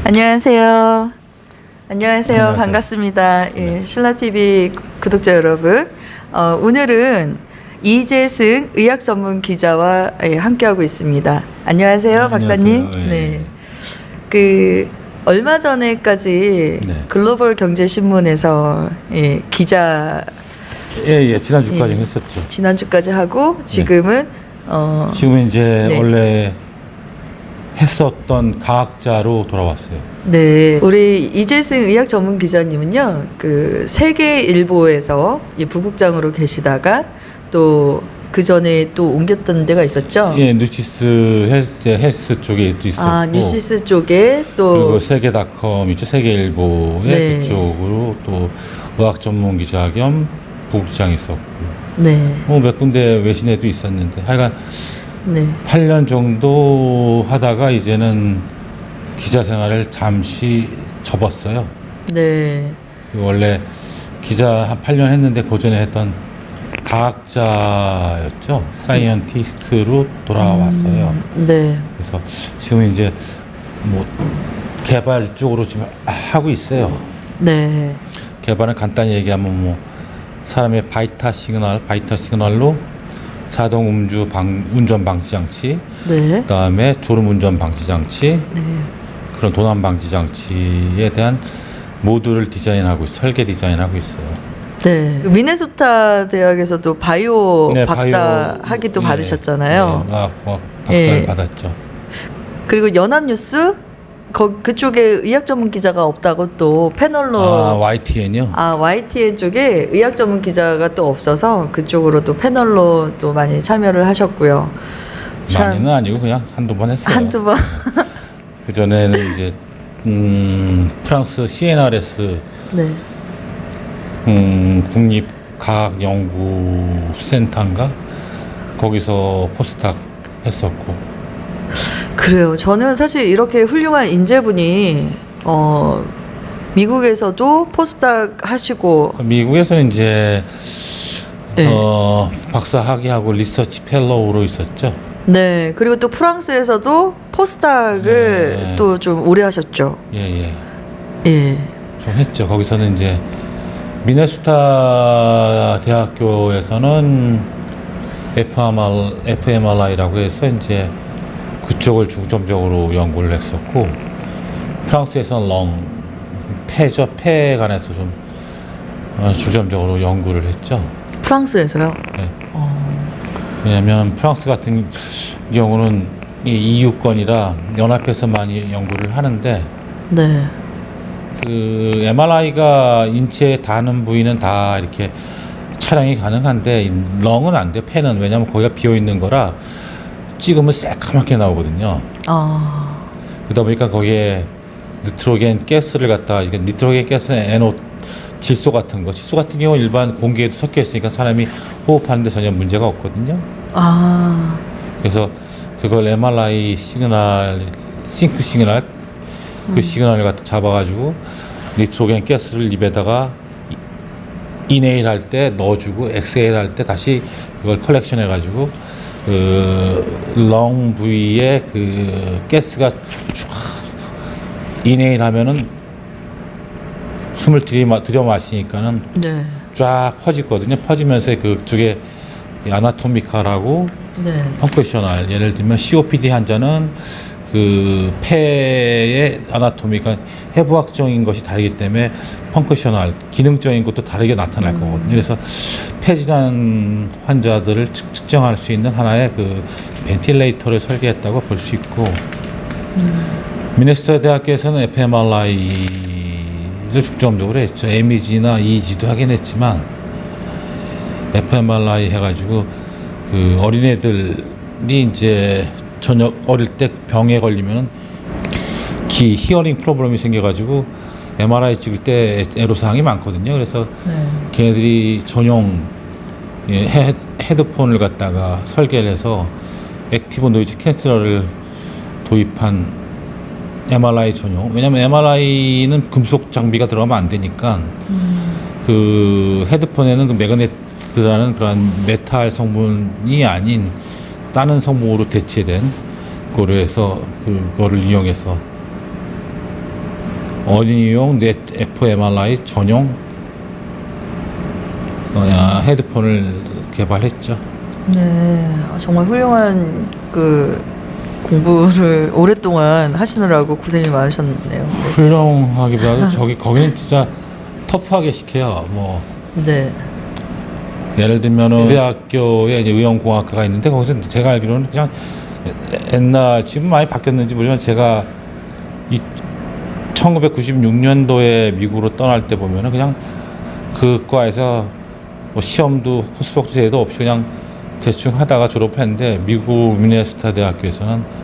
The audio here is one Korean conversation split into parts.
안녕하세요. 안녕하세요. 안녕하세요. 반갑습니다. 예, 네. 신라TV 구독자 여러분. 오늘은 이재승 의학 전문 기자와 함께하고 있습니다. 안녕하세요, 박사님. 안녕하세요. 예. 네. 그, 얼마 전에까지 네. 글로벌 경제신문에서 기자 예, 지난주까지 했었죠. 지난주까지 하고 지금은 지금은 이제 네. 원래 했었던 과학자로 돌아왔어요. 네, 우리 이재승 의학 전문 기자님은요, 그 세계일보에서 이 부국장으로 계시다가 또 그 전에 또 옮겼던 데가 있었죠. 예, 뉴시스 헬스 쪽에 또 있었고. 아, 뉴시스 쪽에 또 그리고 세계닷컴 있죠. 세계일보에 네. 그쪽으로 또 의학 전문 기자 겸 부국장이 있었고. 네, 몇 군데 외신에도 있었는데 하여간 네, 8년 정도 하다가 이제는 기자 생활을 잠시 접었어요. 네, 원래 기자 한 8년 했는데 그 전에 했던 과학자였죠. 사이언티스트로 돌아왔어요. 네, 그래서 지금 이제 뭐 개발 쪽으로 지금 하고 있어요. 네, 개발은 간단히 얘기하면 뭐 사람의 바이타 시그널로 자동 운전 방지 장치, 네, 그다음에 졸음 운전 방지 장치, 네. 그런 도난 방지 장치에 대한 모듈을 설계 디자인하고 있어요. 네. 그 미네소타 대학에서도 바이오 네, 박사 바이오, 학위도 예, 받으셨잖아요. 네, 박사를 예. 받았죠. 그리고 연합뉴스 그쪽에 의학 전문 기자가 없다고 또 패널로 YTN이요? YTN 쪽에 의학 전문 기자가 또 없어서 그쪽으로 또 패널로 또 많이 참여를 하셨고요. 많이는 아니고 그냥 한두 번 했어요. 한두 번. 그 전에는 이제 프랑스 CNRS 네. 국립과학연구센터인가 거기서 포스닥 했었고. 그래요. 저는 사실 이렇게 훌륭한 인재분이 미국에서도 포스닥 하시고 미국에서는 이제 네. 박사 학위하고 리서치 펠로우로 있었죠. 네. 그리고 또 프랑스에서도 포스닥을 네. 또 좀 오래 하셨죠. 예. 예. 좀 했죠. 거기서는 이제 미네소타 대학교에서는 FMRI라고 해서 이제 그쪽을 중점적으로 연구를 했었고, 프랑스에서는 폐에 관해서 좀 중점적으로 연구를 했죠. 프랑스에서요. 네. 왜냐하면 프랑스 같은 경우는 이 EU권이라 연합해서 많이 연구를 하는데, 네. 그 MRI가 인체에 닿는 부위는 다 이렇게 촬영이 가능한데 렁은 안 돼요. 폐는. 왜냐하면 거기가 비어 있는 거라 찍으면 새까맣게 나오거든요. 그러다 보니까 거기에 니트로겐 가스를 갖다가, 이게 니트로겐 가스는 NO 질소 같은 경우 일반 공기에도 섞여 있으니까 사람이 호흡하는데 전혀 문제가 없거든요. 그래서 그걸 MRI 싱크 시그널, 그 시그널을 갖다 잡아가지고 니트로겐 가스를 입에다가 이네일 할 때 넣어주고 엑스헤일 할 때 다시 그걸 컬렉션 해가지고 그 렁 부위에 그 가스가 쫙 이네일 하면은 숨을 들여 마시니까는 네. 쫙 퍼지거든요. 퍼지면서 그쪽에 아나토미카라고 네. 펑크셔널, 예를 들면 COPD 환자는 그 폐의 아나토미가 해부학적인 것이 다르기 때문에 펑크셔널, 기능적인 것도 다르게 나타날 거거든요. 그래서 폐질환 환자들을 측정할 수 있는 하나의 그 벤틸레이터를 설계했다고 볼 수 있고, 미네소타 대학교에서는 FMRI를 중점적으로 했죠. MEG나 EEG도 하긴 했지만 FMRI 해가지고 그 어린애들이 이제 저녁 어릴 때 병에 걸리면은 히어링 프로블럼이 생겨가지고 MRI 찍을 때 애로사항이 많거든요. 그래서 걔네들이 전용 헤드폰을 갖다가 설계를 해서 액티브 노이즈 캔슬러를 도입한 MRI 전용. 왜냐면 MRI는 금속 장비가 들어가면 안 되니까 그 헤드폰에는 그 매그네트라는 그런 메탈 성분이 아닌 다른 성분으로 대체된 거로 해서 그거를 이용해서 어린이용 넷 fMRI 전용 헤드폰을 개발했죠. 네, 정말 훌륭한 그 공부를 오랫동안 하시느라고 고생이 많으셨네요. 네. 훌륭하기보다도 거기는 진짜 터프하게 시켜요. 뭐 네. 예를 들면은 대학교에 이제 의용공학과가 있는데 거기서 제가 알기로는 그냥 옛날 지금 많이 바뀌었는지 모르지만 제가 1996년도에 미국으로 떠날 때 보면은 그냥 그 과에서 뭐 시험도 코스독도 제도 없이 그냥 대충 하다가 졸업했는데 미국 미네소타 대학교에서는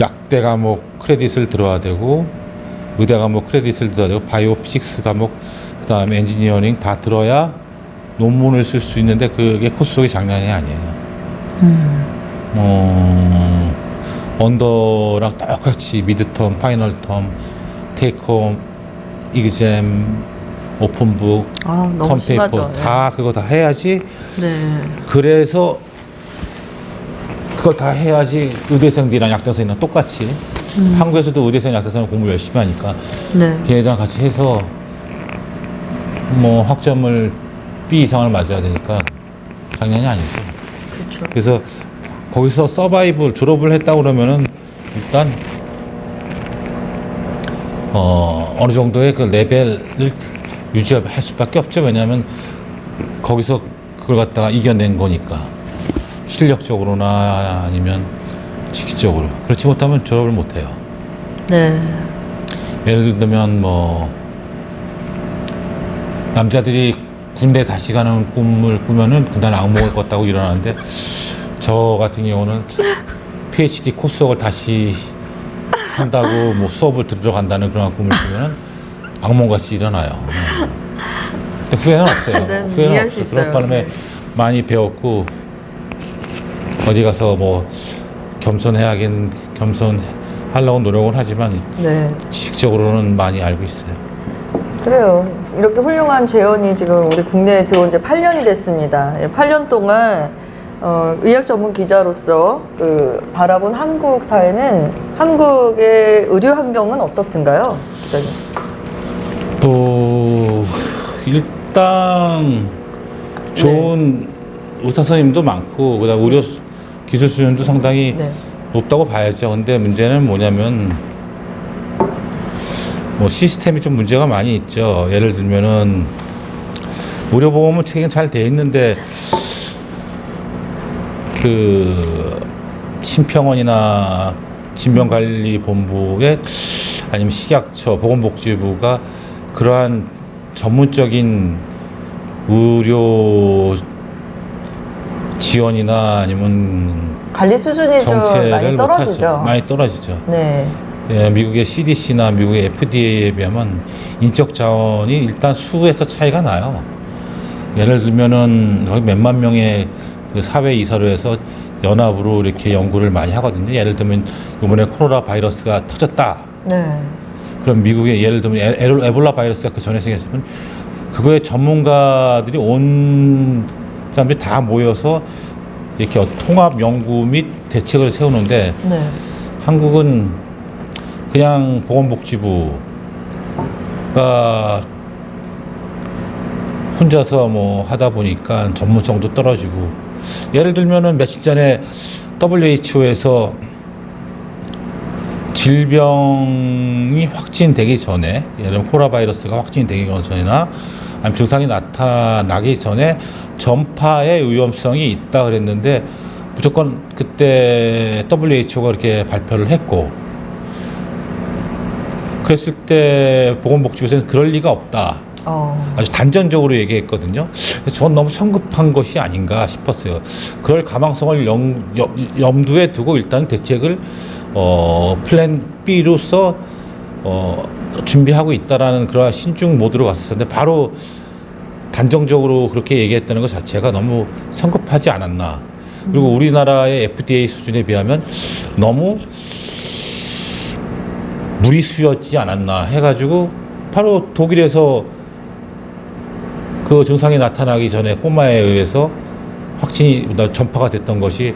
약대 과목 크레딧을 들어야 되고 의대 과목 크레딧을 들어야 되고 바이오 피직스 과목 그다음에 엔지니어링 다 들어야 논문을 쓸 수 있는데 그게 코스독이 장난이 아니에요. 언더랑 똑같이 미드텀, 파이널텀, 테이크홈, 이그잼, 오픈북, 너무 컴페이퍼 심하죠. 다 그거 다 해야지. 네. 그래서 그걸 다 해야지 의대생들이랑 약대생이랑 똑같이 한국에서도 의대생, 약대생 공부 열심히 하니까 네. 걔네랑 같이 해서 뭐 학점을 B 이상을 맞아야 되니까 장난이 아니죠. 그렇죠. 그래서 거기서 서바이벌 졸업을 했다 그러면은 일단 어느 정도의 그 레벨을 유지할 수밖에 없죠. 왜냐하면 거기서 그걸 갖다가 이겨낸 거니까 실력적으로나 아니면 직시적으로 그렇지 못하면 졸업을 못해요. 네. 예를 들면 뭐 남자들이 군대 다시 가는 꿈을 꾸면은 그날 악몽을 꿨다고 일어나는데 저 같은 경우는 PhD 코스웍을 다시 한다고 뭐 수업을 들으러 간다는 그런 꿈을 꾸면은 악몽같이 일어나요. 근데 후회는 없어요. 네, 후회는 이해할 수 없어요. 그런 있어요. 바람에 네. 많이 배웠고 어디 가서 뭐 겸손하려고 노력은 하지만 네. 지식적으로는 많이 알고 있어요. 그래요. 이렇게 훌륭한 재원이 지금 우리 국내에 들어온 지 8년이 됐습니다. 8년 동안 의학 전문 기자로서 바라본 한국 사회는 한국의 의료 환경은 어떻든가요, 기자님? 일단 좋은 의사 선생님도 많고 그다음 의료 기술 수준도 상당히 네. 높다고 봐야죠. 근데 문제는 뭐냐면 뭐 시스템이 좀 문제가 많이 있죠. 예를 들면은 의료보험은 책임 잘 돼 있는데 그 심평원이나 질병관리본부에 아니면 식약처, 보건복지부가 그러한 전문적인 의료 지원이나 아니면 관리 수준이 좀 정책을 많이 떨어지죠. 못하죠. 많이 떨어지죠. 네. 예, 미국의 CDC나 미국의 FDA에 비하면 인적 자원이 일단 수에서 차이가 나요. 예를 들면은 거의 몇만 명의 그 사회 이사로에서 연합으로 이렇게 연구를 많이 하거든요. 예를 들면 이번에 코로나 바이러스가 터졌다. 네. 그럼 미국의 예를 들면 에볼라 바이러스가 그 전에 생겼으면 그거에 전문가들이 온 사람들이 다 모여서 이렇게 통합 연구 및 대책을 세우는데 네. 한국은 그냥 보건복지부가 혼자서 뭐 하다 보니까 전문성도 떨어지고 예를 들면은 며칠 전에 WHO에서 질병이 확진되기 전에 예를 들면 코로나 바이러스가 확진되기 전이나 아니면 증상이 나타나기 전에 전파의 위험성이 있다 그랬는데 무조건 그때 WHO가 이렇게 발표를 했고 그랬을 때 보건복지부에서는 그럴 리가 없다. 아주 단전적으로 얘기했거든요. 그래서 저는 너무 성급한 것이 아닌가 싶었어요. 그럴 가망성을 염두에 두고 일단 대책을 플랜 B로서 준비하고 있다라는 그런 신중 모드로 갔었는데 바로 단정적으로 그렇게 얘기했다는 것 자체가 너무 성급하지 않았나. 그리고 우리나라의 FDA 수준에 비하면 너무 무리수였지 않았나 해가지고 바로 독일에서 그 증상이 나타나기 전에 꼬마에 의해서 확진이 전파가 됐던 것이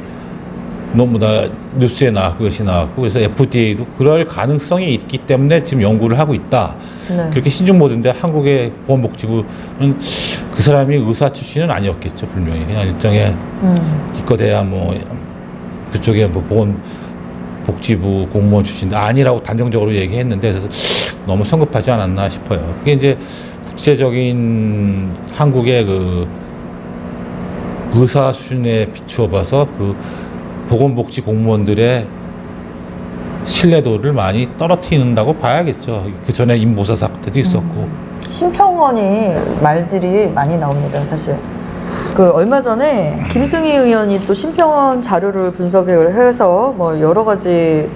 너무 다 뉴스에 나왔고 것이 나왔고 그래서 FDA도 그럴 가능성이 있기 때문에 지금 연구를 하고 있다. 네. 그렇게 신중 모드인데 한국의 보건복지부는 그 사람이 의사 출신은 아니었겠죠 분명히 그냥 일정의 기껏해야 뭐 그쪽에 뭐 보건복지부 공무원 출신도 아니라고 단정적으로 얘기했는데 그래서 너무 성급하지 않았나 싶어요. 그게 이제 국제적인 한국의 그 의사 수준에 비추어 봐서 그 보건복지 공무원들의 신뢰도를 많이 떨어뜨린다고 봐야겠죠. 그 전에 임보사 사태도 있었고. 심평원이 말들이 많이 나옵니다, 사실. 그 얼마 전에 김승희 의원이 또 심평원 자료를 분석을 해서 뭐 여러 가지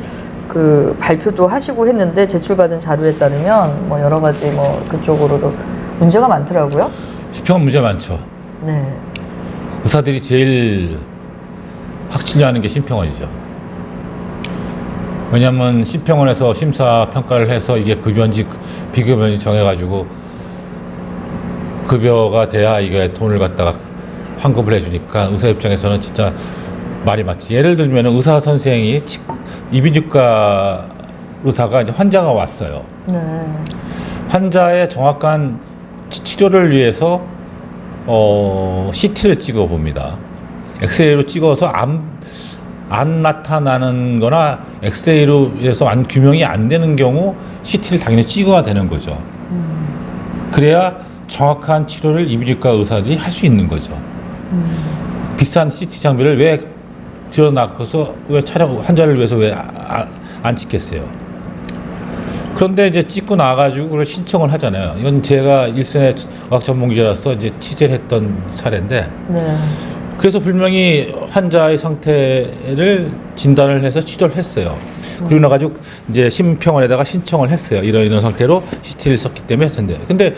그 발표도 하시고 했는데 제출받은 자료에 따르면 뭐 여러 가지 뭐 그쪽으로도 문제가 많더라고요. 심평원 문제 많죠. 네. 의사들이 제일 확신하는 게 심평원이죠. 왜냐하면 심평원에서 심사 평가를 해서 이게 급여인지 비급여인지 정해가지고 급여가 돼야 이게 돈을 갖다가 환급을 해주니까 의사 입장에서는 진짜 말이 맞지. 예를 들면 의사 선생이 이비인후과 의사가 이제 환자가 왔어요. 네. 환자의 정확한 치료를 위해서 CT를 찍어 봅니다. 엑스레이로 찍어서 안 나타나는 거나 엑스레이로 해서 규명이 안 되는 경우 CT를 당연히 찍어야 되는 거죠. 그래야 정확한 치료를 이비인후과 의사들이 할 수 있는 거죠. 비싼 CT 장비를 왜 들여놔서 왜 환자를 위해서 왜 안 찍겠어요. 그런데 이제 찍고 나가지고 그걸 신청을 하잖아요. 이건 제가 일선의 의학 전문 기자로서 이제 취재를 했던 사례인데 네. 그래서 분명히 환자의 상태를 진단을 해서 치료를 했어요. 그리고 나가지고 이제 심평원에다가 신청을 했어요. 이런 상태로 CT를 썼기 때문에 했는데. 근데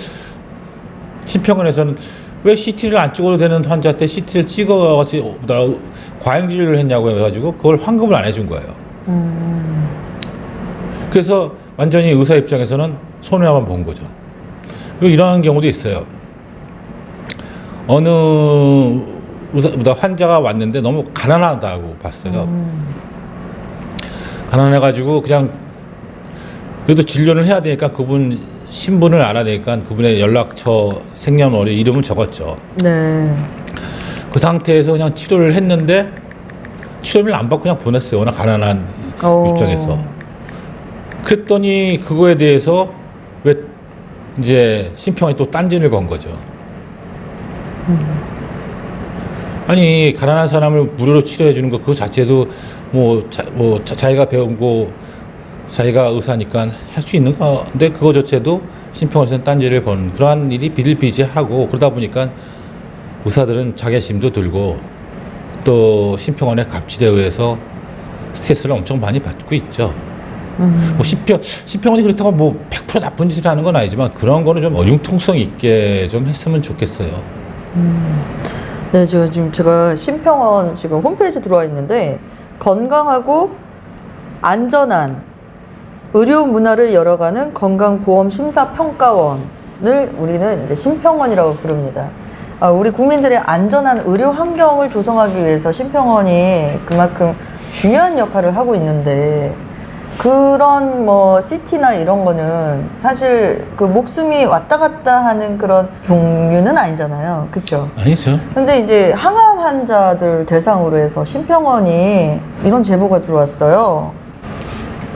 심평원에서는 왜 CT를 안 찍어도 되는 환자한테 CT를 찍어가지고 과잉 진료를 했냐고 해가지고 그걸 환급을 안 해준 거예요. 그래서 완전히 의사 입장에서는 손해만 본 거죠. 그리고 이러한 경우도 있어요. 어느 환자가 왔는데 너무 가난하다고 봤어요. 가난해가지고 그냥 그래도 진료를 해야 되니까 그분 신분을 알아야 되니까 그분의 연락처, 생년월일, 이름을 적었죠. 네. 그 상태에서 그냥 치료를 했는데 치료를 안 받고 그냥 보냈어요. 워낙 가난한 입장에서. 그랬더니 그거에 대해서 왜 이제 심평원이 또 딴지를 건 거죠. 아니 가난한 사람을 무료로 치료해 주는 거 그거 자체도 자기가 배운 거 자기가 의사니까 할 수 있는 건데 그거조차도 심평원에서는 딴지를 건 그러한 일이 비일비재하고 그러다 보니까 의사들은 자괴심도 들고 또 심평원의 갑질에 의해서 스트레스를 엄청 많이 받고 있죠. 뭐 심평원이 그렇다고 뭐 100% 나쁜 짓을 하는 건 아니지만 그런 거는 좀 융통성 있게 좀 했으면 좋겠어요. 네, 지금 제가 심평원 지금 홈페이지 들어와 있는데 건강하고 안전한 의료 문화를 열어가는 건강보험심사평가원을 우리는 이제 심평원이라고 부릅니다. 우리 국민들의 안전한 의료 환경을 조성하기 위해서 심평원이 그만큼 중요한 역할을 하고 있는데 그런 뭐 CT나 이런 거는 사실 그 목숨이 왔다 갔다 하는 그런 종류는 아니잖아요. 그렇죠? 아니죠. 근데 이제 항암 환자들 대상으로 해서 심평원이 이런 제보가 들어왔어요.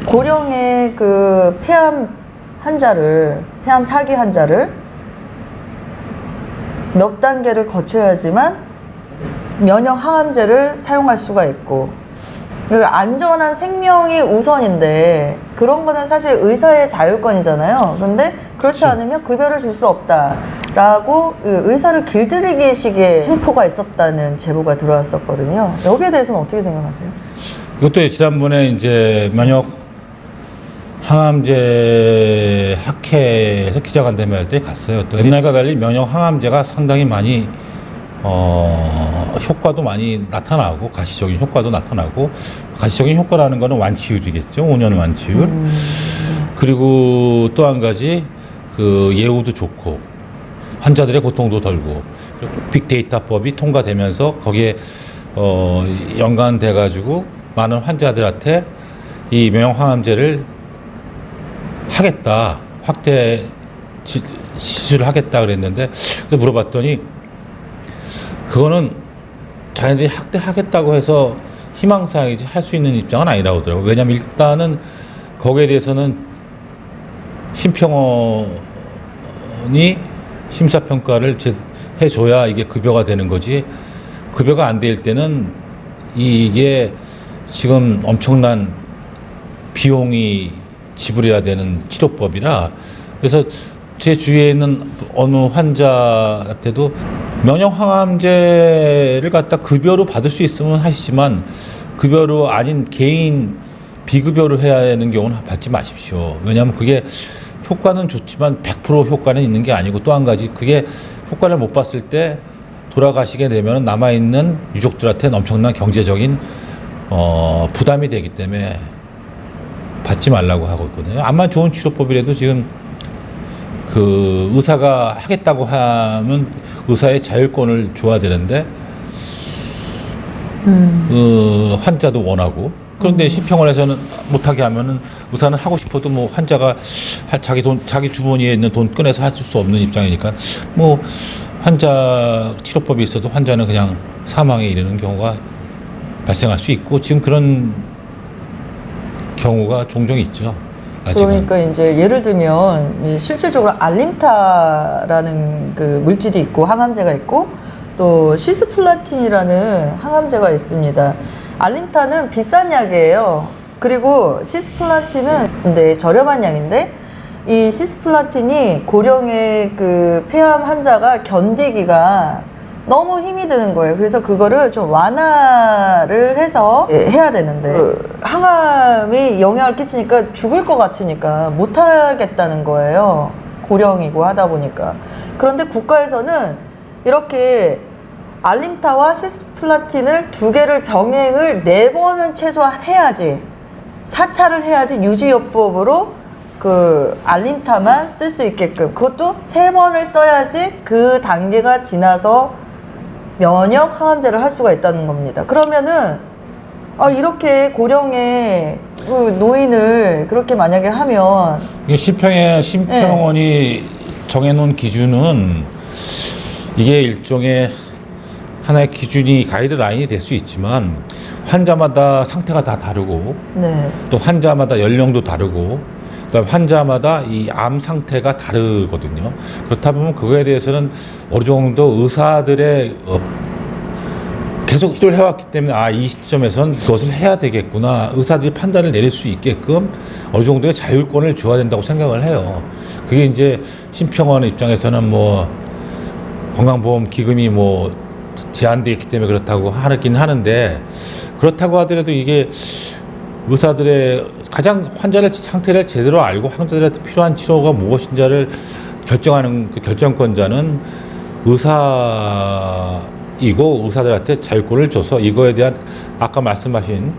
고령의 그 폐암 사기 환자를 몇 단계를 거쳐야지만 면역 항암제를 사용할 수가 있고 그러니까 안전한 생명이 우선인데 그런 거는 사실 의사의 자율권이잖아요. 근데 그렇지 않으면 급여를 줄 수 없다라고 의사를 길들이기 식의 행포가 있었다는 제보가 들어왔었거든요. 여기에 대해서는 어떻게 생각하세요? 이것도 지난번에 이제 면역 항암제 학회에서 기자간담회 할 때 갔어요. 또 옛날과 달리 면역 항암제가 상당히 많이 효과도 많이 나타나고 가시적인 효과도 나타나고 가시적인 효과라는 거는 완치율이겠죠. 5년 완치율. 그리고 또 한 가지 그 예후도 좋고 환자들의 고통도 덜고 빅데이터법이 통과되면서 거기에 연관돼 가지고 많은 환자들한테 이 명형항암제를 하겠다, 확대 시술을 하겠다 그랬는데, 그래서 물어봤더니 그거는 자기들이 확대하겠다고 해서 희망사항이지 할 수 있는 입장은 아니라고 하더라고요. 왜냐하면 일단은 거기에 대해서는 심평원이 심사평가를 해줘야 이게 급여가 되는 거지, 급여가 안 될 때는 이게 지금 엄청난 비용이 지불해야 되는 치료법이라, 그래서 제 주위에 있는 어느 환자한테도 명형항암제를 갖다 급여로 받을 수 있으면 하시지만 급여로 아닌 개인 비급여로 해야 되는 경우는 받지 마십시오. 왜냐하면 그게 효과는 좋지만 100% 효과는 있는 게 아니고, 또 한 가지 그게 효과를 못 봤을 때 돌아가시게 되면 남아있는 유족들한테는 엄청난 경제적인 부담이 되기 때문에 받지 말라고 하고 있거든요. 암만 좋은 치료법이라도 지금 그 의사가 하겠다고 하면 의사의 자율권을 줘야 되는데 환자도 원하고, 그런데 심평원에서는 못하게 하면은 의사는 하고 싶어도 뭐 환자가 자기 주머니에 있는 돈 꺼내서 할 수 없는 입장이니까 뭐 환자 치료법이 있어도 환자는 그냥 사망에 이르는 경우가 발생할 수 있고, 지금 그런 경우가 종종 있죠. 아직은. 그러니까 이제 예를 들면 실질적으로 알림타라는 그 물질이 있고 항암제가 있고 또 시스플라틴이라는 항암제가 있습니다. 알림타는 비싼 약이에요. 그리고 시스플라틴은 근데 저렴한 약인데, 이 시스플라틴이 고령의 그 폐암 환자가 견디기가 너무 힘이 드는 거예요. 그래서 그거를 좀 완화를 해서 해야 되는데, 그 항암이 영향을 끼치니까 죽을 것 같으니까 못 하겠다는 거예요. 고령이고 하다 보니까. 그런데 국가에서는 이렇게 알림타와 시스플라틴을 두 개를 병행을 4번은 최소한 해야지, 4차를 해야지 유지요법으로 그 알림타만 쓸 수 있게끔, 그것도 3번을 써야지 그 단계가 지나서 면역 항암제를 할 수가 있다는 겁니다. 그러면은 이렇게 고령의 그 노인을 그렇게 만약에 하면, 이게 심평원이 정해놓은 기준은 이게 일종의 하나의 기준이 가이드라인이 될 수 있지만 환자마다 상태가 다 다르고, 네. 또 환자마다 연령도 다르고, 그다음에 환자마다 이 암 상태가 다르거든요. 그렇다 보면 그거에 대해서는 어느 정도 의사들의 계속 시도를 해왔기 때문에 이 시점에선 그것을 해야 되겠구나, 의사들이 판단을 내릴 수 있게끔 어느 정도의 자율권을 줘야 된다고 생각을 해요. 그게 이제 심평원 입장에서는 뭐 건강보험 기금이 뭐 제한되어 있기 때문에 그렇다고 하긴 하는데, 그렇다고 하더라도 이게 의사들의 가장 환자의 상태를 제대로 알고 환자들한테 필요한 치료가 무엇인지를 결정하는 그 결정권자는 의사이고, 의사들한테 자율권을 줘서 이거에 대한 아까 말씀하신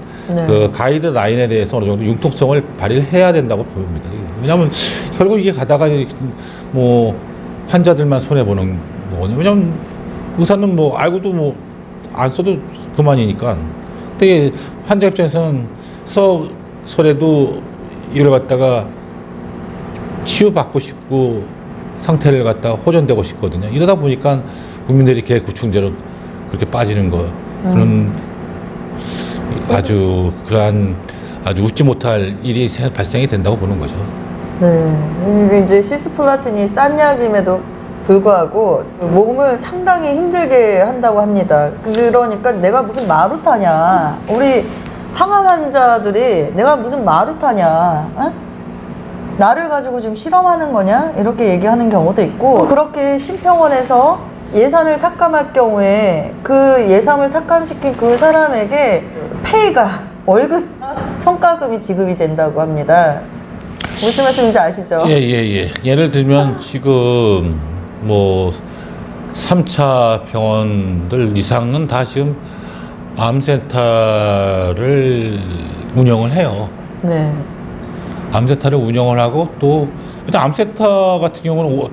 그 가이드라인에 대해서 어느 정도 융통성을 발휘해야 된다고 봅니다. 왜냐하면 결국 이게 가다가 뭐 환자들만 손해보는 거거든요. 왜냐하면 의사는 뭐 알고도 뭐 안 써도 그만이니까. 근데 환자 입장에서는 서래도 이걸 갖다가 치유받고 싶고 상태를 갖다가 호전되고 싶거든요. 이러다 보니까 국민들이 개구충제로 그렇게 빠지는 거, 그런 그러한 아주 웃지 못할 일이 발생이 된다고 보는 거죠. 네. 이제 시스플라틴이 싼 약임에도 불구하고 몸을 상당히 힘들게 한다고 합니다. 그러니까 내가 무슨 마루타냐, 우리 항암 환자들이 내가 무슨 마루타냐, 어? 나를 가지고 지금 실험하는 거냐, 이렇게 얘기하는 경우도 있고, 그렇게 심평원에서 예산을 삭감할 경우에 그 예산을 삭감시킨 그 사람에게 페이가, 월급, 성과급이 지급이 된다고 합니다. 무슨 말씀인지 아시죠? 예. 예를 들면 지금 뭐 3차 병원들 이상은 다 지금 암센터를 운영을 해요. 네. 암센터를 운영을 하고, 또 근데 암센터 같은 경우는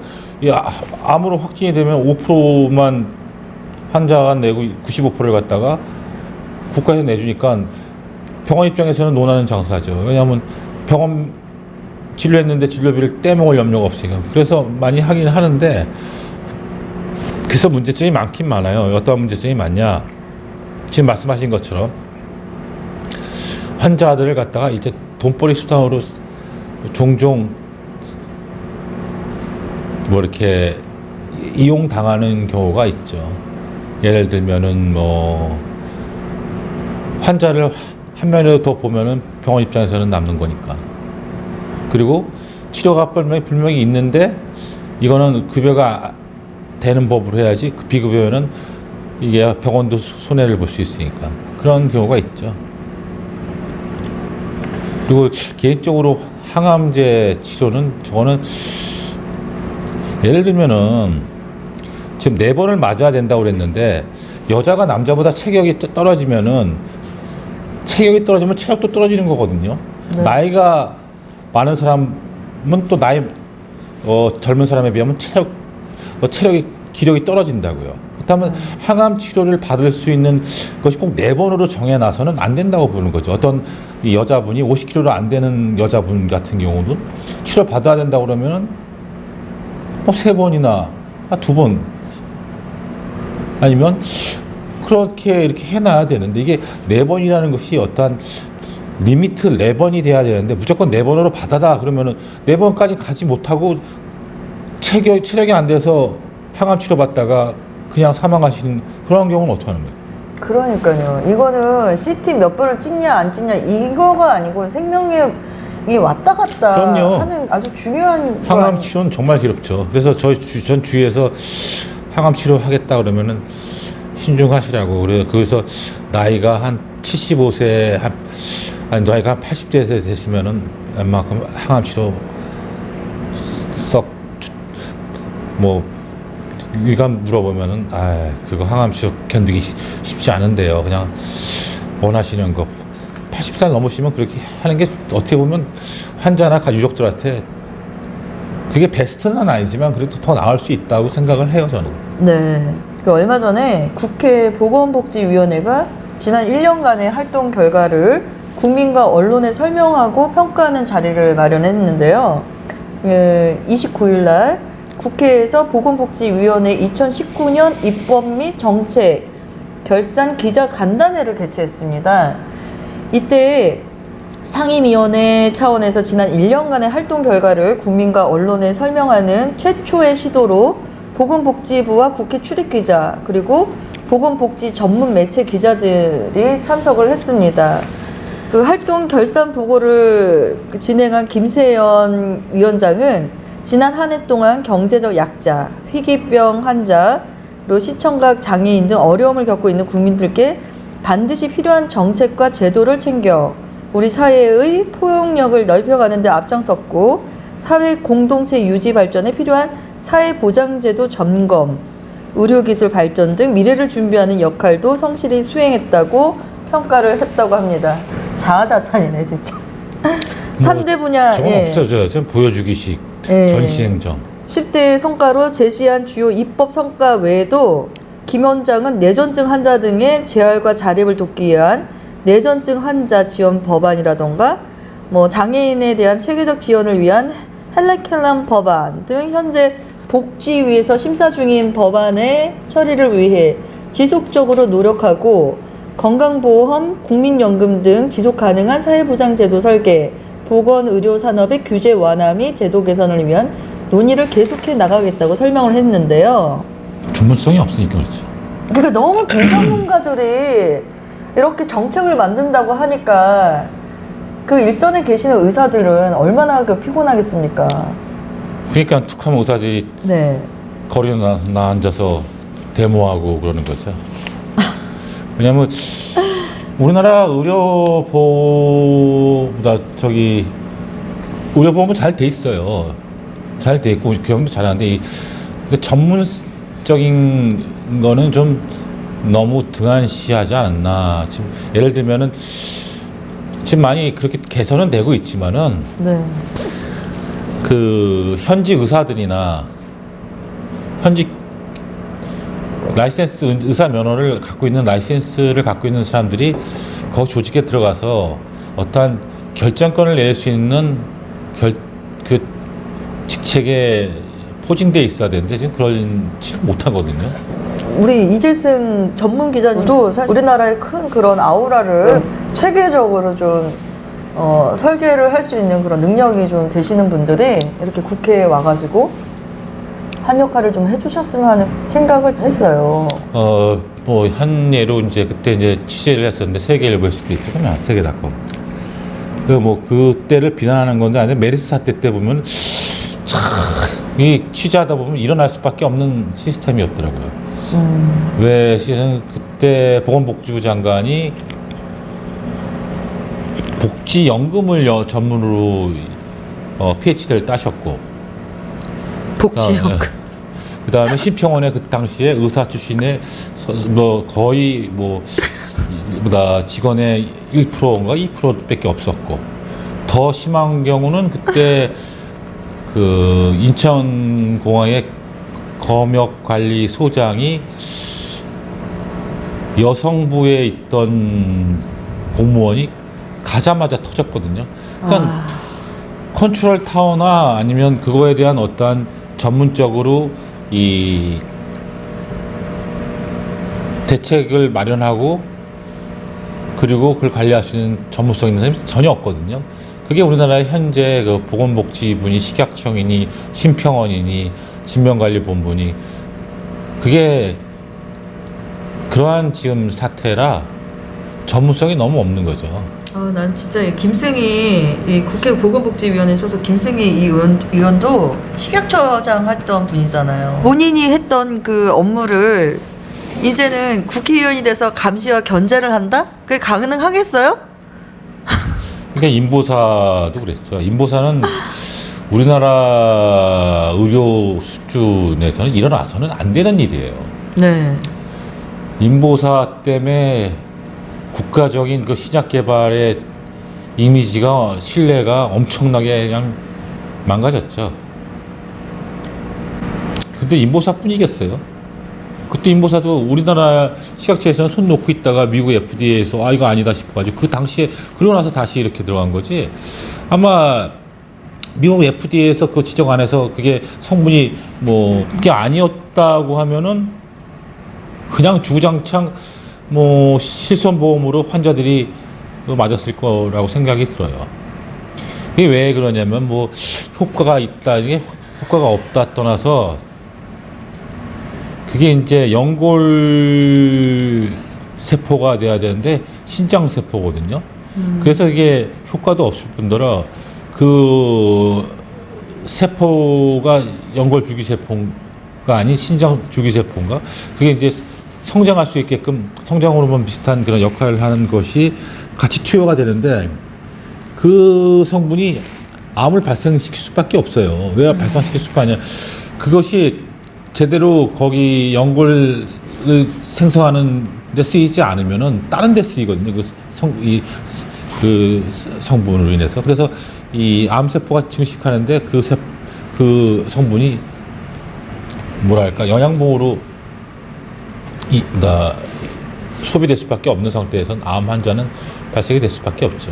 암으로 확진이 되면 5%만 환자가 내고 95%를 갖다가 국가에서 내주니까 병원 입장에서는 논하는 장사죠. 왜냐하면 병원 진료했는데 진료비를 떼먹을 염려가 없으니까. 그래서 많이 하긴 하는데, 그래서 문제점이 많긴 많아요. 어떤 문제점이 많냐? 지금 말씀하신 것처럼 환자들을 갖다가 이제 돈벌이 수단으로 종종 뭐 이렇게 이용당하는 경우가 있죠. 예를 들면은 뭐 환자를 한 명이라도 더 보면은 병원 입장에서는 남는 거니까. 그리고 치료가 분명히 있는데 이거는 급여가 되는 법으로 해야지, 그 비급여는 이게 병원도 손해를 볼 수 있으니까 그런 경우가 있죠. 그리고 개인적으로 항암제 치료는 저는 예를 들면은 지금 4번을 맞아야 된다고 그랬는데, 여자가 남자보다 체격이 떨어지면 체력도 떨어지는 거거든요. 네. 나이가 많은 사람은 또 젊은 사람에 비하면 체력이 기력이 떨어진다고요. 그렇다면 항암 치료를 받을 수 있는 것이 꼭 4번으로 정해놔서는 안 된다고 보는 거죠. 어떤 이 여자분이 50kg로 안 되는 여자분 같은 경우는 치료 받아야 된다고 그러면은 3번이나 2번 아니면 그렇게 이렇게 해놔야 되는데, 이게 4번이라는 것이 어떠한 리미트 4번이 돼야 되는데 무조건 4번으로 받아다 그러면은 4번까지 가지 못하고 체력이 안 돼서 항암 치료 받다가 그냥 사망하시는 그런 경우는 어떻게 하는 거예요? 그러니까요. 이거는 CT 몇 번을 찍냐 안 찍냐 이거가 아니고 생명이 왔다 갔다 그럼요. 하는 아주 중요한 항암 치료는 정말 괴롭죠. 그래서 전 주위에서 항암 치료 하겠다 그러면은 신중하시라고 그래요. 그래서 나이가 한 75세, 나이가 한 80대 되시면은 웬만큼 항암 치료 뭐 일간 물어보면은 그거 항암 치료 견디기 쉽지 않은데요. 그냥 원하시는 거 80살 넘으시면 그렇게 하는 게 어떻게 보면 환자나 유족들한테 그게 베스트는 아니지만 그래도 더 나을 수 있다고 생각을 해요, 저는. 네. 그 얼마 전에 국회 보건복지위원회가 지난 1년간의 활동 결과를 국민과 언론에 설명하고 평가하는 자리를 마련했는데요. 29일 날 국회에서 보건복지위원회 2019년 입법 및 정책 결산 기자 간담회를 개최했습니다. 이때 상임위원회 차원에서 지난 1년간의 활동 결과를 국민과 언론에 설명하는 최초의 시도로 보건복지부와 국회 출입기자 그리고 보건복지 전문 매체 기자들이 참석을 했습니다. 그 활동 결산 보고를 진행한 김세연 위원장은 지난 한 해 동안 경제적 약자, 희귀병 환자로 시청각 장애인 등 어려움을 겪고 있는 국민들께 반드시 필요한 정책과 제도를 챙겨 우리 사회의 포용력을 넓혀가는 데 앞장섰고, 사회 공동체 유지 발전에 필요한 사회보장제도 점검, 의료기술 발전 등 미래를 준비하는 역할도 성실히 수행했다고 평가를 했다고 합니다. 자아자찬이네 진짜. 3대 분야. 저건 없어져요. 좀 보여주기식 전시행정. 10대 성과로 제시한 주요 입법 성과 외에도 김 원장은 뇌전증 환자 등의 재활과 자립을 돕기 위한 뇌전증 환자 지원 법안이라던가 뭐 장애인에 대한 체계적 지원을 위한 헬레켈람 법안 등 현재 복지위에서 심사 중인 법안의 처리를 위해 지속적으로 노력하고, 건강보험, 국민연금 등 지속 가능한 사회보장제도 설계, 보건의료산업의 규제 완화 및 제도 개선을 위한 논의를 계속해 나가겠다고 설명을 했는데요. 전문성이 없으니까 그렇죠. 그러니까 너무 비전문가들이 이렇게 정책을 만든다고 하니까 그 일선에 계시는 의사들은 얼마나 피곤하겠습니까? 그러니까 툭하면 의사들이 네. 거리에 나 앉아서 데모하고 그러는 거죠. 왜냐면 우리나라 의료보험보다 의료보험은 잘 돼 있어요. 잘 돼 있고 경험도 잘하는데 근데 전문적인 거는 좀 너무 등한시하지 않았나. 지금 예를 들면은 지금 많이 그렇게 개선은 되고 있지만은 네. 그 현지 의사들이나 현지 라이센스 의사 면허를 갖고 있는 라이센스를 갖고 있는 사람들이 거기 조직에 들어가서 어떠한 결정권을 낼 수 있는 그 직책에 포진돼 있어야 되는데 지금 그러지 못하거든요. 우리 이재승 전문 기자님도 사실 우리나라의 큰 그런 아우라를 체계적으로 좀 설계를 할 수 있는 그런 능력이 좀 되시는 분들이 이렇게 국회에 와가지고 한 역할을 좀 해주셨으면 하는 생각을 했어요. 뭐 한 예로 이제 그때 이제 취재를 했었는데 세계일보에 수도 있거든요. 세계닷컴. 뭐 그때를 비난하는 건데 아니 메르스 사태 때 보면 참 이 취재하다 보면 일어날 수밖에 없는 시스템이었더라고요. 왜 그때 보건복지부 장관이 복지연금을 전문으로 PhD를 따셨고 복지연금. 그다음에 심평원에 그 당시에 의사 출신의 뭐 거의 보다 직원의 1%인가 2%밖에 없었고 더 심한 경우는 그때 그 인천공항의 검역관리소장이 여성부에 있던 공무원이 가자마자 터졌거든요. 그러니까 컨트롤 타워나 아니면 그거에 대한 어떠한 전문적으로 이 대책을 마련하고 그리고 그걸 관리할 수 있는 전문성 있는 사람이 전혀 없거든요. 그게 우리나라의 현재 그 보건복지부니 식약청이니 심평원이니 질병관리본부니 그게 그러한 지금 사태라 전문성이 너무 없는 거죠. 난 진짜 이 김승희 이 국회 보건복지위원회 소속 김승희 이 의원도 식약처장 했던 분이잖아요. 본인이 했던 그 업무를 이제는 국회의원이 돼서 감시와 견제를 한다? 그게 가능하겠어요? 그러니까 인보사도 그랬죠. 인보사는 우리나라 의료 수준에서는 일어나서는 안 되는 일이에요. 네. 인보사 때문에 국가적인 그 신약 개발의 이미지가 신뢰가 엄청나게 그냥 망가졌죠. 근데 인보사뿐이겠어요. 그때 인보사도 우리나라 식약처에서는 손 놓고 있다가 미국 FDA에서 이거 아니다 싶어가지고 그 당시에 그러고 나서 다시 이렇게 들어간 거지. 아마 미국 FDA에서 그 지적 안 해서 그게 성분이 뭐 그게 아니었다고 하면은 그냥 주구장창 뭐 실손보험으로 환자들이 맞았을 거라고 생각이 들어요. 이게 왜 그러냐면 뭐 효과가 있다, 이게 효과가 없다 떠나서 그게 이제 연골 세포가 돼야 되는데 신장 세포거든요. 그래서 이게 효과도 없을 뿐더러 그 세포가 연골 주기 세포가 아닌 신장 주기 세포인가? 그게 이제 성장할 수 있게끔 성장 호르몬 비슷한 그런 역할을 하는 것이 같이 투여가 되는데 그 성분이 암을 발생시킬 수밖에 없어요. 왜 발생시킬 수가 아니냐? 그것이 제대로 거기 연골을 생성하는 데 쓰이지 않으면은 다른 데 쓰이거든요. 그 성분으로 인해서. 그래서 이 암세포가 증식하는데 그 성분이 뭐랄까 영양분으로 소비될 수밖에 없는 상태에서는 암 환자는 발생이 될 수밖에 없죠.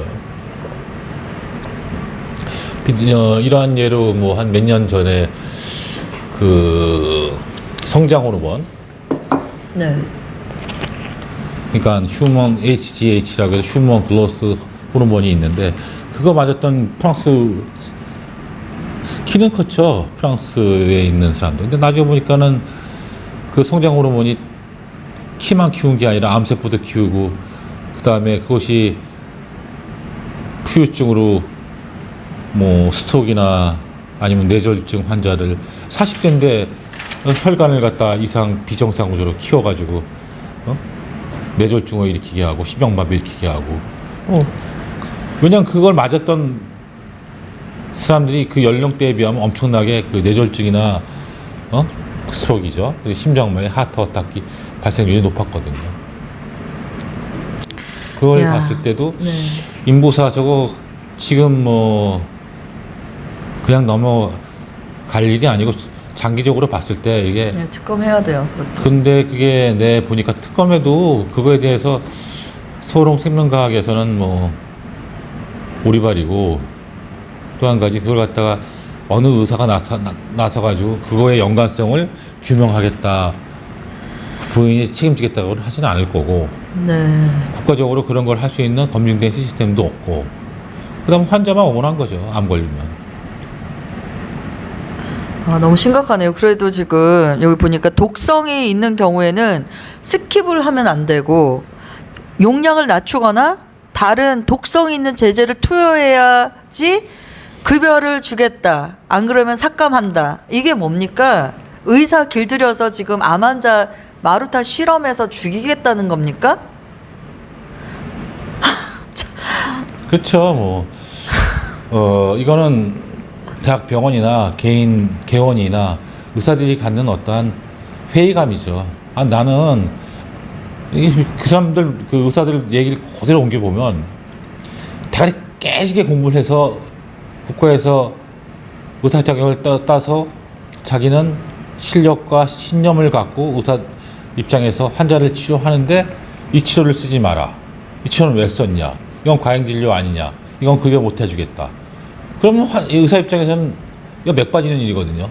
이러한 예로 뭐 한 몇 년 전에 그 성장 호르몬, 네. 그러니까 휴먼 HGH라고 해서 휴먼 글로스 호르몬이 있는데 그거 맞았던 프랑스 키는 컸죠. 프랑스에 있는 사람들. 근데 나중에 보니까는 그 성장 호르몬이 키만 키운 게 아니라 암세포도 키우고 그 다음에 그것이 후유증으로 뭐 스트로크나 아니면 뇌졸중 환자를 40대인데 혈관을 갖다 이상 비정상적으로 키워가지고 뇌졸중을 일으키게 하고 심장마비 일으키게 하고 왜냐면 그걸 맞았던 사람들이 그 연령대에 비하면 엄청나게 그 뇌졸중이나 스트로크이죠. 심장마비, 하트 어타키 발생률이 높았거든요. 그걸 봤을 때도 네. 인보사 저거 지금 뭐 그냥 넘어갈 일이 아니고 장기적으로 봤을 때 이게 네, 특검해야 돼요. 그것도. 근데 그게 내 보니까 특검에도 그거에 대해서 소롱생명과학에서는 뭐 오리발이고 또 한 가지 그걸 갖다가 어느 의사가 나서가지고 그거의 연관성을 규명하겠다 부인이 책임지겠다고는 하지는 않을 거고 네. 국가적으로 그런 걸 할 수 있는 검증된 시스템도 없고 그다음 환자만 오곤한 거죠. 암 걸리면. 아, 너무 심각하네요. 그래도 지금 여기 보니까 독성이 있는 경우에는 스킵을 하면 안 되고 용량을 낮추거나 다른 독성이 있는 제재를 투여해야지 급여를 주겠다. 안 그러면 삭감한다. 이게 뭡니까? 의사 길들여서 지금 암 환자 마루타 실험해서 죽이겠다는 겁니까? 그렇죠. 이거는 대학 병원이나 개인 개원이나 의사들이 갖는 어떠한 회의감이죠. 아, 나는 그 사람들 그 의사들 얘기를 그대로 옮겨 보면 대가리 깨지게 공부를 해서 국가에서 의사 자격을 따서 자기는 실력과 신념을 갖고 의사 입장에서 환자를 치료하는데 이 치료를 쓰지 마라. 이 치료는 왜 썼냐? 이건 과잉 진료 아니냐? 이건 급여 못 해주겠다. 그러면 의사 입장에서는 이거 맥 빠지는 일이거든요.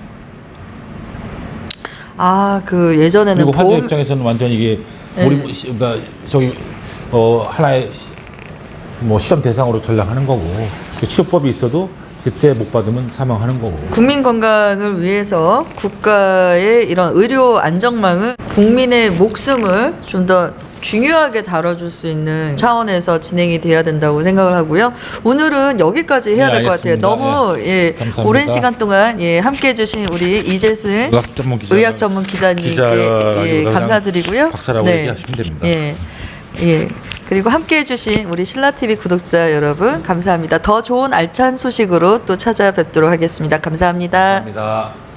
아, 그 예전에는 그리고 환자 입장에서는 완전 이게 우리 하나의 뭐 실험 대상으로 전락하는 거고 치료법이 있어도 제때 못 받으면 사망하는 거고. 국민 건강을 위해서 국가의 이런 의료 안정망은 국민의 목숨을 좀 더 중요하게 다뤄줄 수 있는 차원에서 진행이 돼야 된다고 생각을 하고요. 오늘은 여기까지 해야 될 것 같아요. 너무 감사합니다. 오랜 시간 동안 함께해 주신 우리 이재승 의학 전문 기자님께 감사드리고요. 박사라고 얘기하시면 됩니다. 예. 그리고 함께해 주신 우리 신라TV 구독자 여러분 감사합니다. 더 좋은 알찬 소식으로 또 찾아뵙도록 하겠습니다. 감사합니다. 감사합니다.